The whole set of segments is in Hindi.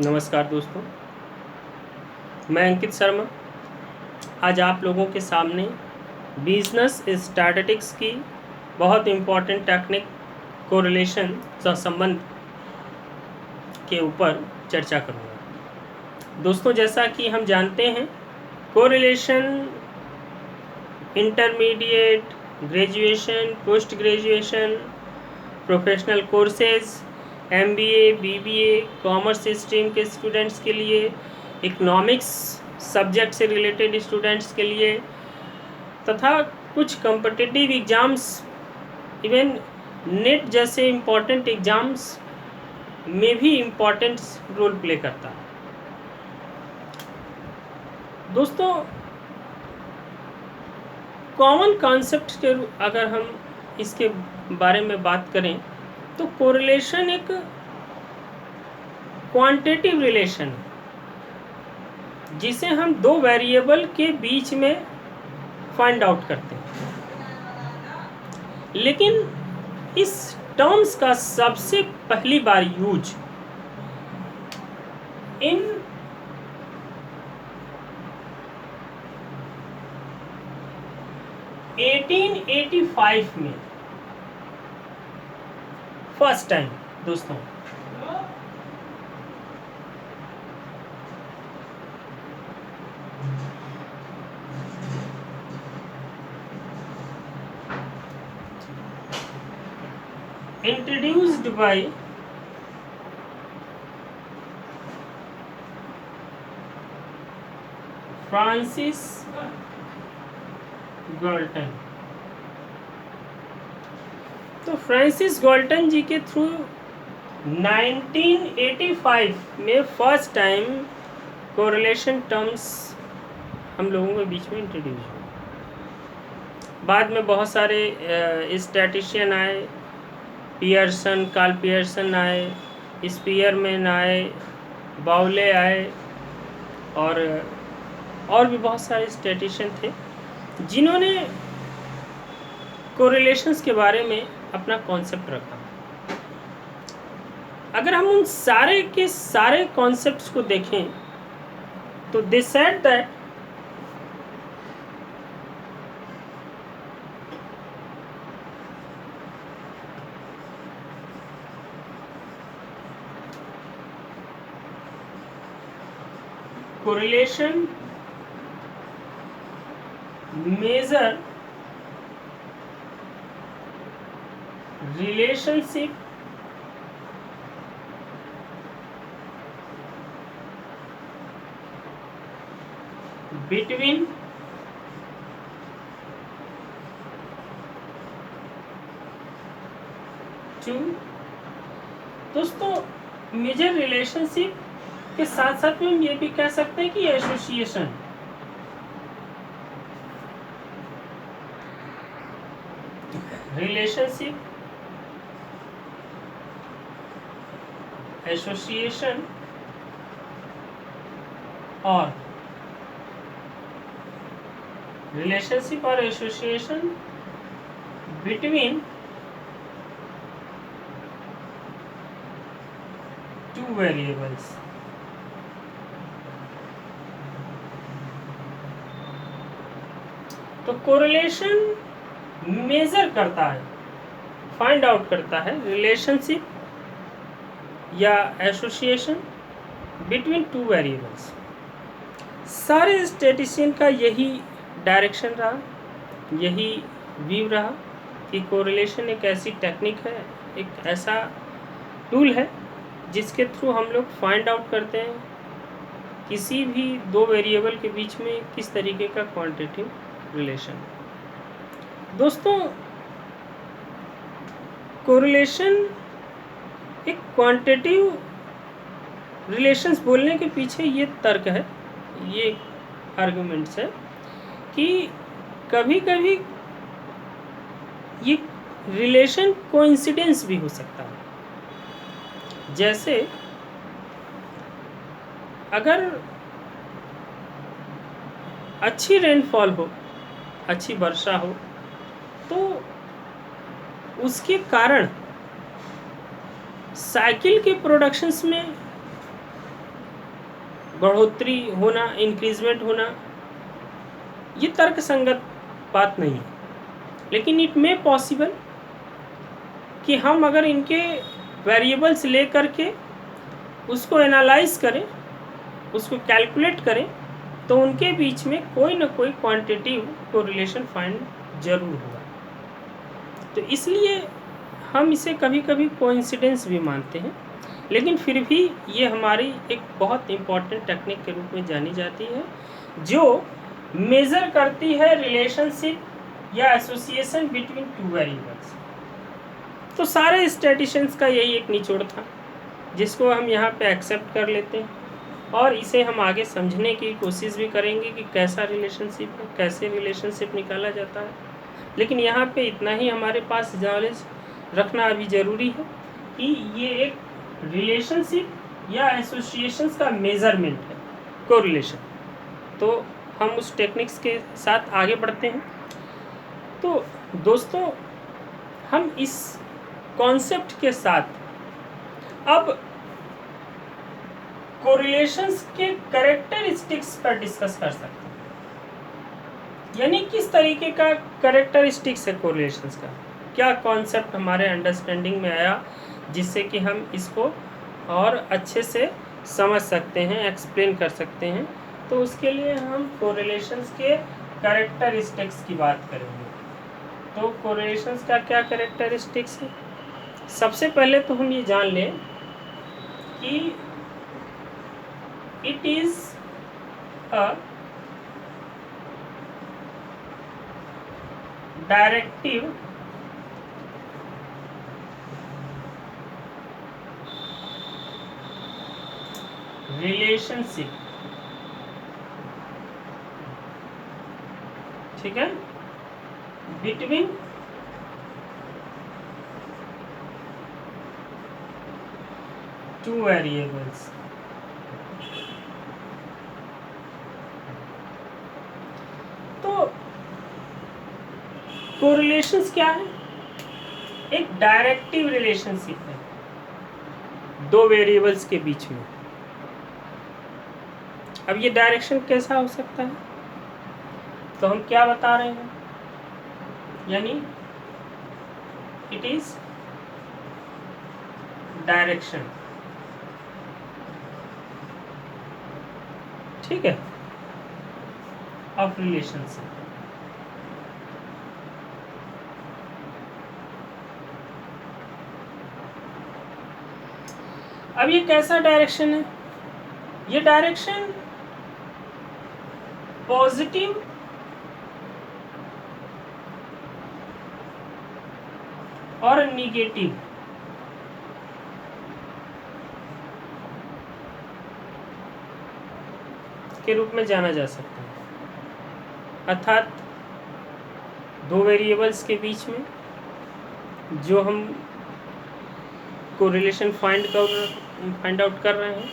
नमस्कार दोस्तों, मैं अंकित शर्मा आज आप लोगों के सामने बिजनेस स्टैटिस्टिक्स की बहुत इम्पॉर्टेंट टेक्निक कोरिलेशन सहसंबंध के ऊपर चर्चा करूँगा। दोस्तों, जैसा कि हम जानते हैं, correlation intermediate, graduation, post graduation, professional courses, MBA, BBA, commerce stream के स्टूडेंट्स के लिए, इकोनॉमिक्स सब्जेक्ट से रिलेटेड स्टूडेंट्स के लिए तथा कुछ कॉम्पिटिटिव एग्ज़ाम्स, इवन नेट जैसे इम्पॉर्टेंट एग्ज़ाम्स में भी इम्पॉर्टेंट रोल प्ले करता है। दोस्तों, कॉमन कॉन्सेप्ट के अगर हम इसके बारे में बात करें तो कोरिलेशन एक क्वांटिटेटिव रिलेशन है जिसे हम दो वेरिएबल के बीच में फाइंड आउट करते हैं। लेकिन इस टर्म्स का सबसे पहली बार यूज इन 1885 में फर्स्ट टाइम दोस्तों introduced by फ्रांसिस गाल्टन। तो फ्रांसिस गाल्टन जी के थ्रू 1985 में फर्स्ट टाइम कोरिलेशन टर्म्स हम लोगों के बीच में इंट्रोड्यूस हुए। बाद में बहुत सारे स्टैटिशियन आए, पियर्सन, कार्ल पियर्सन आए, स्पीयरमैन आए, बाउले आए और भी बहुत सारे स्टैटिशियन थे जिन्होंने कोरिलेशंस के बारे में अपना कॉन्सेप्ट रखा। अगर हम उन सारे के सारे कॉन्सेप्ट्स को देखें तो they said that correlation measure relationship between two। दोस्तों, मेजर रिलेशनशिप के साथ साथ में हम ये भी कह सकते हैं कि एसोसिएशन, रिलेशनशिप, एसोसिएशन और रिलेशनशिप और एसोसिएशन बिटवीन टू वेरिएबल्स। तो कोरिलेशन मेजर करता है, फाइंड आउट करता है रिलेशनशिप या एसोसिएशन बिटवीन टू वेरिएबल्स। सारे स्टैटिस्टिशियन का यही डायरेक्शन रहा, यही व्यू रहा कि कोरिलेशन एक ऐसी टेक्निक है, एक ऐसा टूल है जिसके थ्रू हम लोग फाइंड आउट करते हैं किसी भी दो वेरिएबल के बीच में किस तरीके का क्वांटिटेटिव रिलेशन। दोस्तों, कोरिलेशन एक क्वांटिटेटिव रिलेशंस बोलने के पीछे ये तर्क है, ये आर्गुमेंट्स है कि कभी कभी ये रिलेशन कोइंसिडेंस भी हो सकता है। जैसे अगर अच्छी रेनफॉल हो, अच्छी वर्षा हो, तो उसके कारण साइकिल के प्रोडक्शंस में बढ़ोतरी होना, इंक्रीजमेंट होना, ये तर्क संगत बात नहीं है। लेकिन इट मे पॉसिबल कि हम अगर इनके वेरिएबल्स ले करके उसको एनालाइज करें, उसको कैलकुलेट करें, तो उनके बीच में कोई ना कोई क्वांटिटिव कोरिलेशन फाइंड जरूर होगा। तो इसलिए हम इसे कभी कभी कोइंसिडेंस भी मानते हैं, लेकिन फिर भी ये हमारी एक बहुत इम्पॉर्टेंट टेक्निक के रूप में जानी जाती है, जो मेज़र करती है रिलेशनशिप या एसोसिएशन बिटवीन टू वेरिएबल्स। तो सारे स्टैटिस्टिशियंस का यही एक निचोड़ था, जिसको हम यहाँ पे एक्सेप्ट कर लेते हैं और इसे हम आगे समझने की कोशिश भी करेंगे कि कैसा रिलेशनशिप है, कैसे रिलेशनशिप निकाला जाता है। लेकिन यहाँ पे इतना ही हमारे पास नॉलेज रखना अभी ज़रूरी है कि ये एक रिलेशनशिप या एसोसिएशंस का मेज़रमेंट है, कोरिलेशन। तो हम उस टेक्निक्स के साथ आगे बढ़ते हैं। तो दोस्तों, हम इस कॉन्सेप्ट के साथ अब कोरिलेशंस के कैरेक्टरिस्टिक्स पर डिस्कस कर सकते हैं, यानी किस तरीके का कैरेक्टरिस्टिक्स है कोरिलेशंस का, क्या कॉन्सेप्ट हमारे अंडरस्टैंडिंग में आया जिससे कि हम इसको और अच्छे से समझ सकते हैं, एक्सप्लेन कर सकते हैं। तो उसके लिए हम कोरिलेशंस के कैरेक्टरिस्टिक्स की बात करेंगे। तो कोरिलेशंस का क्या कैरेक्टरिस्टिक्स है? सबसे पहले तो हम ये जान लें कि it is a directive relationship, ठीक है, बिटवीन टू वेरिएबल्स। तो कोरिलेशंस क्या है? एक डायरेक्टिव रिलेशनशिप है दो वेरिएबल्स के बीच में। अब ये डायरेक्शन कैसा हो सकता है? तो हम क्या बता रहे हैं, यानी इट इज डायरेक्शन, ठीक है, ऑफ रिलेशनशिप। अब ये कैसा डायरेक्शन है? ये डायरेक्शन पॉजिटिव और निगेटिव के रूप में जाना जा सकता है। अर्थात दो वेरिएबल्स के बीच में जो हम कोरिलेशन फाइंड आउट कर रहे हैं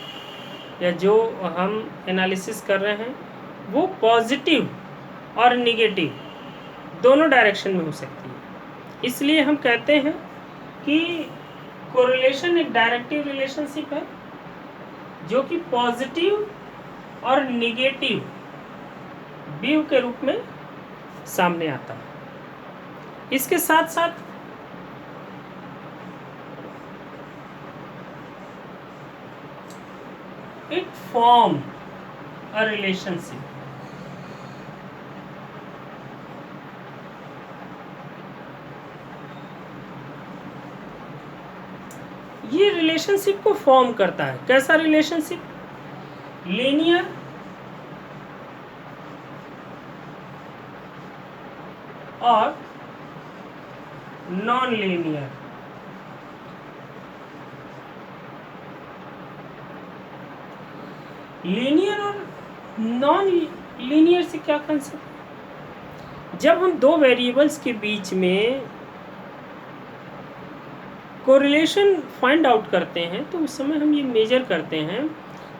या जो हम एनालिसिस कर रहे हैं, वो पॉजिटिव और निगेटिव दोनों डायरेक्शन में हो सकती है। इसलिए हम कहते हैं कि कोरिलेशन एक डायरेक्टिव रिलेशनशिप है जो कि पॉजिटिव और निगेटिव व्यू के रूप में सामने आता है। इसके साथ साथ इट फॉर्म अ रिलेशनशिप, ये रिलेशनशिप को फॉर्म करता है। कैसा रिलेशनशिप? लीनियर और नॉन लीनियर। लीनियर और नॉन लीनियर से क्या कंसेप्ट? जब हम दो वेरिएबल्स के बीच में कोरिलेशन फाइंड आउट करते हैं तो उस समय हम ये मेजर करते हैं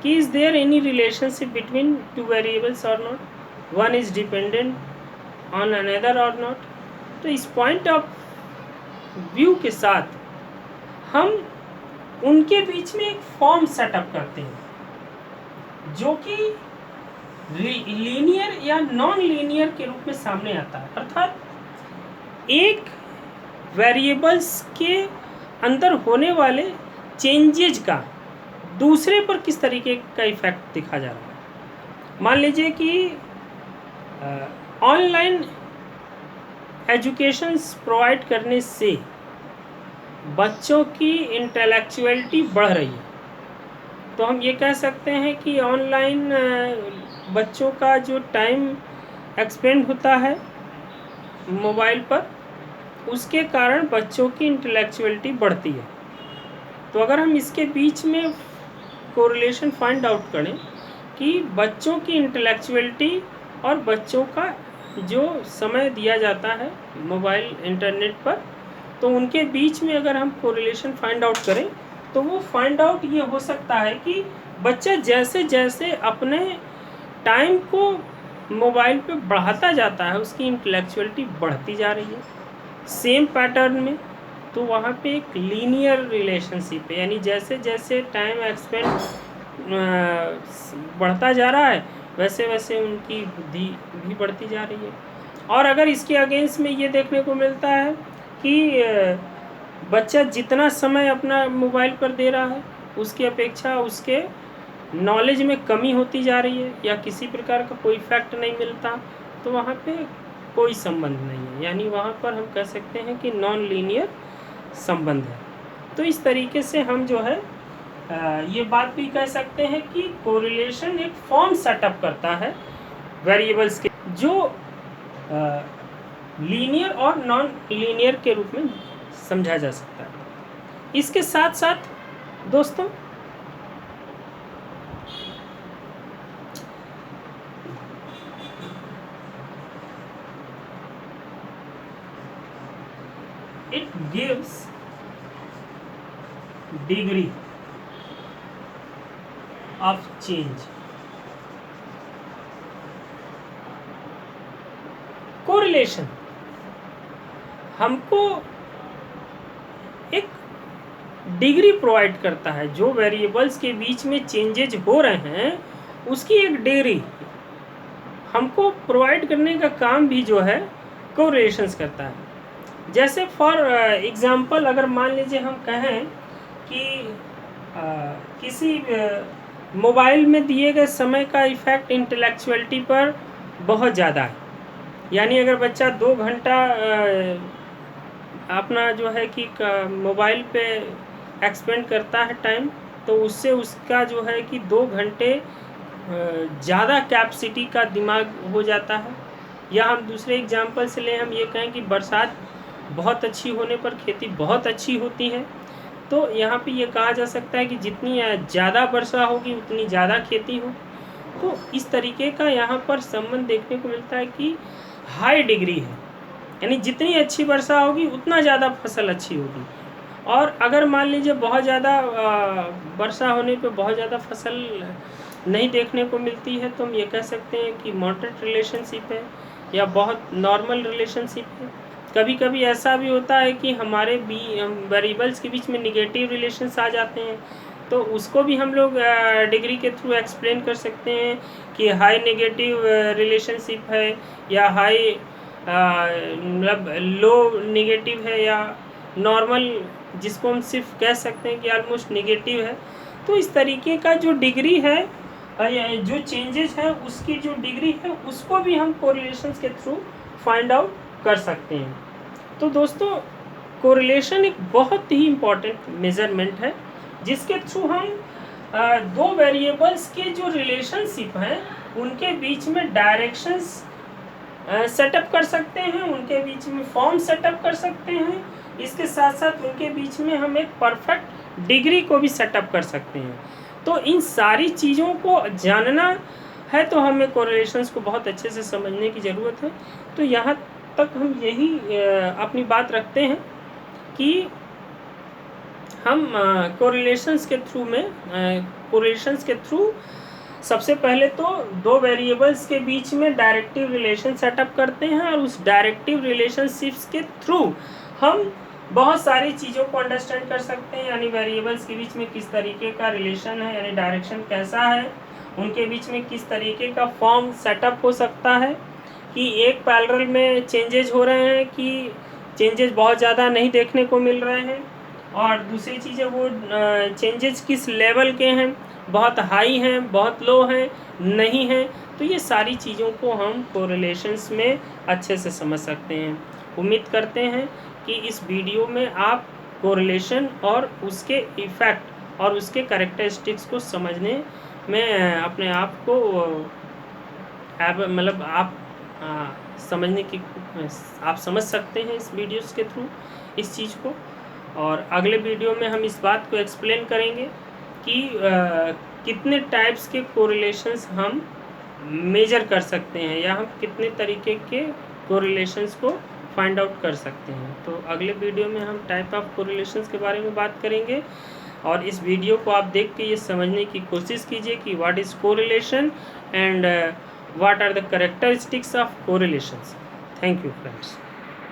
कि is there any relationship between two variables or not, one is dependent on another or not. तो इस पॉइंट ऑफ व्यू के साथ हम उनके बीच में एक फॉर्म सेटअप करते हैं। जो कि लीनियर या नॉन लीनियर के रूप में सामने आता है। अर्थात एक वेरिएबल्स के अंदर होने वाले चेंजेज का दूसरे पर किस तरीके का इफेक्ट दिखा जा रहा है। मान लीजिए कि ऑनलाइन एजुकेशंस प्रोवाइड करने से बच्चों की इंटेलेक्चुअलिटी बढ़ रही है, तो हम ये कह सकते हैं कि ऑनलाइन बच्चों का जो टाइम एक्सपेंड होता है मोबाइल पर, उसके कारण बच्चों की इंटेलेक्चुअलिटी बढ़ती है। तो अगर हम इसके बीच में कोरिलेशन फाइंड आउट करें कि बच्चों की इंटेलेक्चुअलिटी और बच्चों का जो समय दिया जाता है मोबाइल इंटरनेट पर, तो उनके बीच में अगर हम कोरिलेशन फाइंड आउट करें तो वो फाइंड आउट ये हो सकता है कि बच्चा जैसे जैसे अपने टाइम को मोबाइल पे बढ़ाता जाता है उसकी इंटेलेक्चुअलिटी बढ़ती जा रही है सेम पैटर्न में। तो वहाँ पे एक लीनियर रिलेशनशिप है, यानी जैसे जैसे टाइम एक्सपेंड बढ़ता जा रहा है वैसे वैसे उनकी बुद्धि भी बढ़ती जा रही है। और अगर इसके अगेंस्ट में ये देखने को मिलता है कि बच्चा जितना समय अपना मोबाइल पर दे रहा है उसकी अपेक्षा उसके नॉलेज में कमी होती जा रही है या किसी प्रकार का कोई इफेक्ट नहीं मिलता, तो वहाँ पे कोई संबंध नहीं है, यानी वहाँ पर हम कह सकते हैं कि नॉन लीनियर संबंध है। तो इस तरीके से हम जो है ये बात भी कह सकते हैं कि कोरिलेशन एक फॉर्म सेटअप करता है वेरिएबल्स के, जो लीनियर और नॉन लीनियर के रूप में समझा जा सकता है। इसके साथ साथ दोस्तों it gives degree of change। Correlation हमको एक डिग्री प्रोवाइड करता है, जो वेरिएबल्स के बीच में चेंजेज हो रहे हैं उसकी एक डिग्री हमको प्रोवाइड करने का काम भी जो है कोरिलेशंस करता है। जैसे फॉर एग्जांपल अगर मान लीजिए हम कहें कि किसी मोबाइल में दिए गए समय का इफ़ेक्ट इंटेलेक्चुअलिटी पर बहुत ज़्यादा है, यानी अगर बच्चा 2 घंटा अपना जो है कि मोबाइल पे एक्सपेंड करता है टाइम, तो उससे उसका जो है कि 2 घंटे ज़्यादा कैपेसिटी का दिमाग हो जाता है। या हम दूसरे एग्जांपल से लें, हम ये कहें कि बरसात बहुत अच्छी होने पर खेती बहुत अच्छी होती है, तो यहाँ पे ये कहा जा सकता है कि जितनी ज़्यादा वर्षा होगी उतनी ज़्यादा खेती होगी। तो इस तरीके का यहाँ पर संबंध देखने को मिलता है कि हाई डिग्री है, यानी जितनी अच्छी वर्षा होगी उतना ज़्यादा फसल अच्छी होगी। और अगर मान लीजिए बहुत ज़्यादा वर्षा होने पे बहुत ज़्यादा फसल नहीं देखने को मिलती है, तो हम ये कह सकते हैं कि मॉडरेट रिलेशनशिप है या बहुत नॉर्मल रिलेशनशिप है। कभी कभी ऐसा भी होता है कि हमारे वेरिएबल्स के बीच में निगेटिव रिलेशंस आ जाते हैं, तो उसको भी हम लोग डिग्री के थ्रू एक्सप्लेन कर सकते हैं कि हाई नेगेटिव रिलेशनशिप है या हाई मतलब लो नेगेटिव है या नॉर्मल, जिसको हम सिर्फ कह सकते हैं कि ऑलमोस्ट नेगेटिव है। तो इस तरीके का जो डिग्री है जो चेंजेस है उसकी जो डिग्री है उसको भी हम कोरिलेशंस के थ्रू फाइंड आउट कर सकते हैं। तो दोस्तों कोरिलेशन एक बहुत ही इम्पॉर्टेंट मेजरमेंट है जिसके थ्रू हम दो वेरिएबल्स के जो रिलेशनशिप हैं उनके बीच में डायरेक्शंस सेटअप कर सकते हैं, उनके बीच में फॉर्म सेटअप कर सकते हैं, इसके साथ साथ उनके बीच में हम एक परफेक्ट डिग्री को भी सेटअप कर सकते हैं। तो इन सारी चीज़ों को जानना है तो हमें कोरिलेशंस को बहुत अच्छे से समझने की ज़रूरत है। तो यहाँ तक हम यही अपनी बात रखते हैं कि हम कोरिलेशंस के थ्रू सबसे पहले तो दो वेरिएबल्स के बीच में डायरेक्टिव रिलेशन सेटअप करते हैं और उस डायरेक्टिव रिलेशनशिप्स के थ्रू हम बहुत सारी चीज़ों को अंडरस्टैंड कर सकते हैं, यानी वेरिएबल्स के बीच में किस तरीके का रिलेशन है, यानी डायरेक्शन कैसा है, उनके बीच में किस तरीके का फॉर्म सेटअप हो सकता है, कि एक पैरेलल में चेंजेज हो रहे हैं कि चेंजेस बहुत ज़्यादा नहीं देखने को मिल रहे हैं, और दूसरी चीज़ है वो चेंजेस किस लेवल के हैं, बहुत हाई हैं, बहुत लो हैं, नहीं हैं। तो ये सारी चीज़ों को हम कोरिलेशंस में अच्छे से समझ सकते हैं। उम्मीद करते हैं कि इस वीडियो में आप कोरिलेशन और उसके इफ़ेक्ट और उसके कैरेक्टरिस्टिक्स को समझने में अपने आप को मतलब आप समझने की आप समझ सकते हैं इस वीडियोस के थ्रू इस चीज़ को। और अगले वीडियो में हम इस बात को एक्सप्लेन करेंगे कि कितने टाइप्स के कोरिलेशंस हम मेजर कर सकते हैं, या हम कितने तरीके के कोरिलेशंस को फाइंड आउट कर सकते हैं। तो अगले वीडियो में हम टाइप ऑफ कोरिलेशंस के बारे में बात करेंगे, और इस वीडियो को आप देख के ये समझने की कोशिश कीजिए कि what is correlation and what are the characteristics of correlations. Thank you friends.